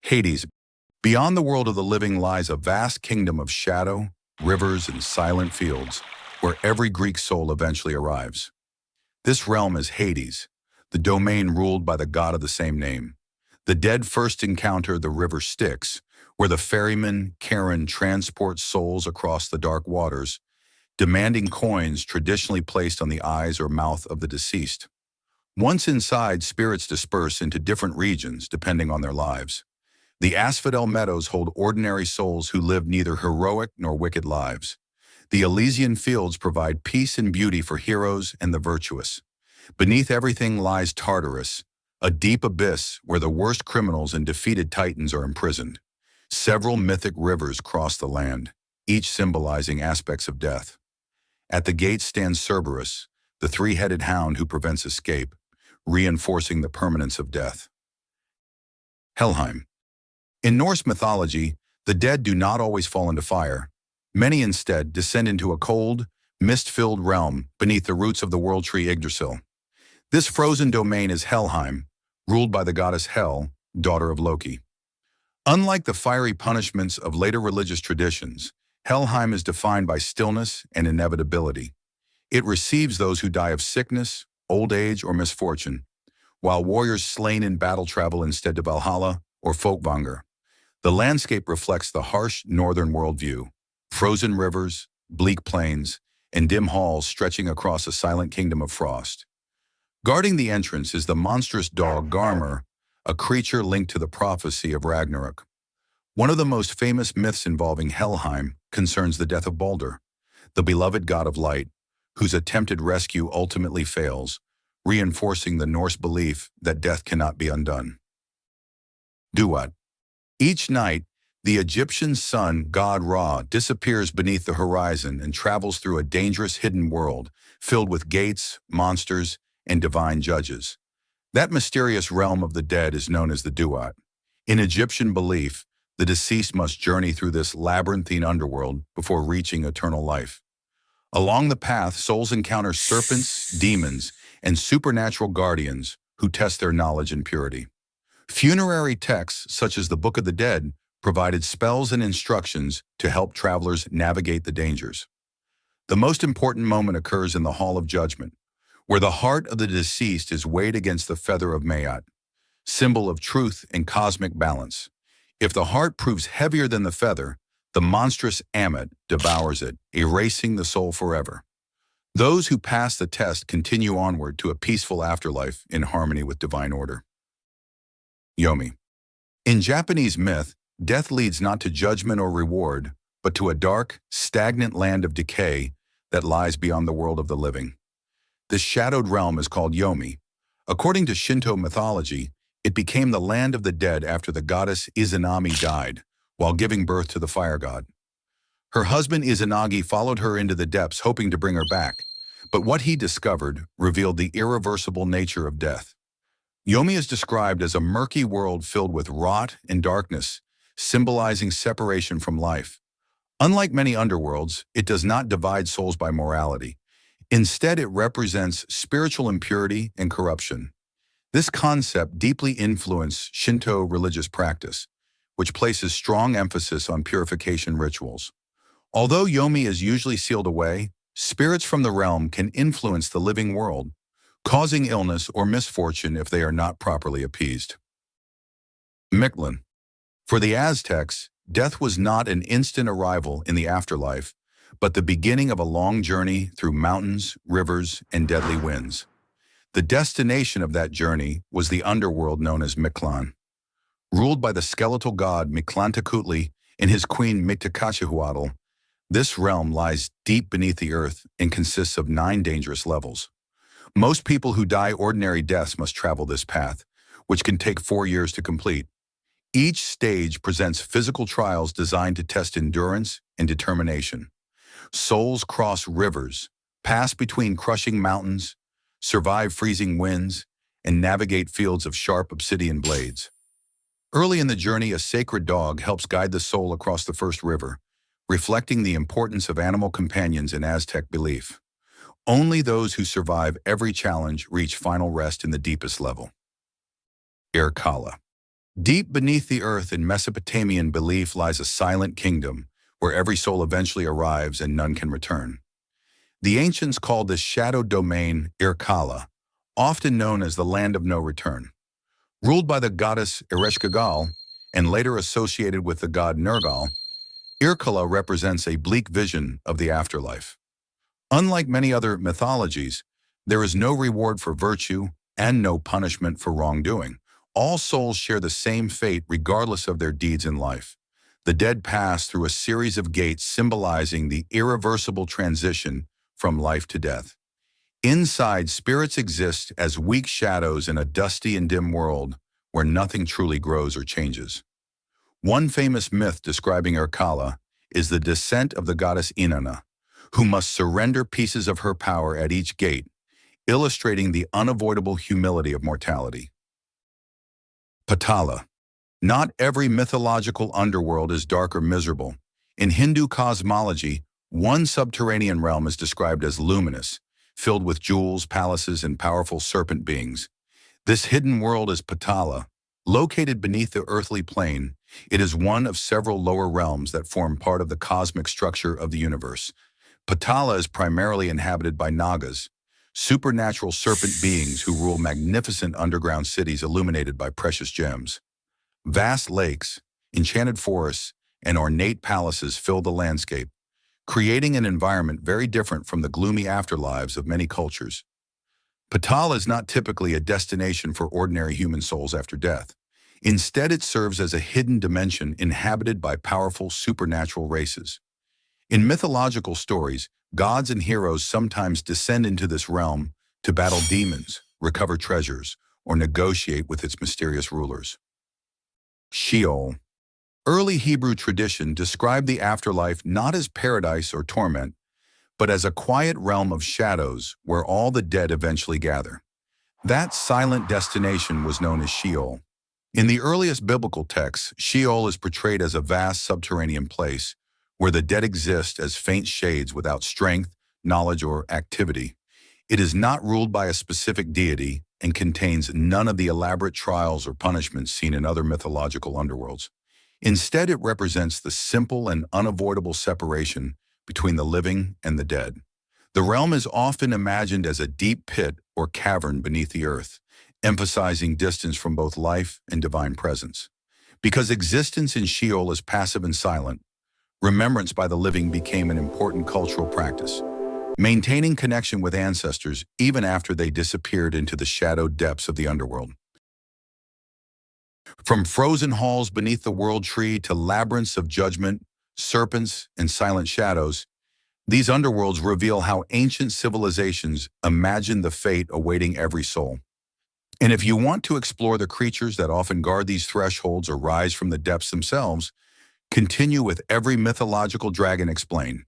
Hades. Beyond the world of the living lies a vast kingdom of shadow, rivers, and silent fields, where every Greek soul eventually arrives. This realm is Hades, the domain ruled by the god of the same name. The dead first encounter the river Styx, where the ferryman Charon transports souls across the dark waters, demanding coins traditionally placed on the eyes or mouth of the deceased. Once inside, spirits disperse into different regions depending on their lives. The Asphodel Meadows hold ordinary souls who live neither heroic nor wicked lives. The Elysian Fields provide peace and beauty for heroes and the virtuous. Beneath everything lies Tartarus, a deep abyss where the worst criminals and defeated titans are imprisoned. Several mythic rivers cross the land, each symbolizing aspects of death. At the gate stands Cerberus, the three-headed hound who prevents escape, reinforcing the permanence of death. Helheim. In Norse mythology, the dead do not always fall into fire. Many instead descend into a cold, mist-filled realm beneath the roots of the world tree Yggdrasil. This frozen domain is Helheim, ruled by the goddess Hel, daughter of Loki. Unlike the fiery punishments of later religious traditions, Helheim is defined by stillness and inevitability. It receives those who die of sickness, old age, or misfortune, while warriors slain in battle travel instead to Valhalla or Folkvanger. The landscape reflects the harsh northern worldview: frozen rivers, bleak plains, and dim halls stretching across a silent kingdom of frost. Guarding the entrance is the monstrous dog Garmr, a creature linked to the prophecy of Ragnarok. One of the most famous myths involving Helheim concerns the death of Baldur, the beloved god of light, whose attempted rescue ultimately fails, reinforcing the Norse belief that death cannot be undone. Duat. Each night, the Egyptian sun god Ra disappears beneath the horizon and travels through a dangerous hidden world filled with gates, monsters, and divine judges. That mysterious realm of the dead is known as the Duat. In Egyptian belief, the deceased must journey through this labyrinthine underworld before reaching eternal life. Along the path, souls encounter serpents, demons, and supernatural guardians who test their knowledge and purity. Funerary texts, such as the Book of the Dead, provided spells and instructions to help travelers navigate the dangers. The most important moment occurs in the Hall of Judgment, where the heart of the deceased is weighed against the feather of Maat, symbol of truth and cosmic balance. If the heart proves heavier than the feather, the monstrous Ammit devours it, erasing the soul forever. Those who pass the test continue onward to a peaceful afterlife in harmony with divine order. Yomi. In Japanese myth, death leads not to judgment or reward, but to a dark, stagnant land of decay that lies beyond the world of the living. This shadowed realm is called Yomi. According to Shinto mythology, it became the land of the dead after the goddess Izanami died, while giving birth to the fire god. Her husband Izanagi followed her into the depths hoping to bring her back, but what he discovered revealed the irreversible nature of death. Yomi is described as a murky world filled with rot and darkness, symbolizing separation from life. Unlike many underworlds, it does not divide souls by morality. Instead, it represents spiritual impurity and corruption. This concept deeply influenced Shinto religious practice, which places strong emphasis on purification rituals. Although Yomi is usually sealed away, spirits from the realm can influence the living world, causing illness or misfortune if they are not properly appeased. Mictlan. For the Aztecs, death was not an instant arrival in the afterlife, but the beginning of a long journey through mountains, rivers, and deadly winds. The destination of that journey was the underworld known as Mictlan. Ruled by the skeletal god Mictlantecutli and his queen Mictlantecuhtli, this realm lies deep beneath the earth and consists of 9 dangerous levels. Most people who die ordinary deaths must travel this path, which can take 4 years to complete. Each stage presents physical trials designed to test endurance and determination. Souls cross rivers, pass between crushing mountains, survive freezing winds, and navigate fields of sharp obsidian blades. Early in the journey, a sacred dog helps guide the soul across the first river, reflecting the importance of animal companions in Aztec belief. Only those who survive every challenge reach final rest in the deepest level. Irkala. Deep beneath the earth in Mesopotamian belief lies a silent kingdom where every soul eventually arrives and none can return. The ancients called this shadow domain Irkala, often known as the land of no return. Ruled by the goddess Ereshkigal and later associated with the god Nergal, Irkala represents a bleak vision of the afterlife. Unlike many other mythologies, there is no reward for virtue and no punishment for wrongdoing. All souls share the same fate regardless of their deeds in life. The dead pass through a series of gates symbolizing the irreversible transition from life to death. Inside, spirits exist as weak shadows in a dusty and dim world where nothing truly grows or changes. One famous myth describing Irkala is the descent of the goddess Inanna, who must surrender pieces of her power at each gate, illustrating the unavoidable humility of mortality. Patala. Not every mythological underworld is dark or miserable. In Hindu cosmology, one subterranean realm is described as luminous, filled with jewels, palaces, and powerful serpent beings. This hidden world is Patala. Located beneath the earthly plane, it is one of several lower realms that form part of the cosmic structure of the universe. Patala is primarily inhabited by Nagas, supernatural serpent beings who rule magnificent underground cities illuminated by precious gems. Vast lakes, enchanted forests, and ornate palaces fill the landscape, creating an environment very different from the gloomy afterlives of many cultures. Patala is not typically a destination for ordinary human souls after death. Instead, it serves as a hidden dimension inhabited by powerful supernatural races. In mythological stories, gods and heroes sometimes descend into this realm to battle demons, recover treasures, or negotiate with its mysterious rulers. Sheol. Early Hebrew tradition described the afterlife not as paradise or torment, but as a quiet realm of shadows where all the dead eventually gather. That silent destination was known as Sheol. In the earliest biblical texts, Sheol is portrayed as a vast subterranean place where the dead exist as faint shades without strength, knowledge, or activity. It is not ruled by a specific deity and contains none of the elaborate trials or punishments seen in other mythological underworlds. Instead, it represents the simple and unavoidable separation between the living and the dead. The realm is often imagined as a deep pit or cavern beneath the earth, emphasizing distance from both life and divine presence. Because existence in Sheol is passive and silent, remembrance by the living became an important cultural practice, maintaining connection with ancestors even after they disappeared into the shadowed depths of the underworld. From frozen halls beneath the world tree to labyrinths of judgment, serpents, and silent shadows, these underworlds reveal how ancient civilizations imagined the fate awaiting every soul. And if you want to explore the creatures that often guard these thresholds or rise from the depths themselves, continue with Every Mythological Dragon Explained.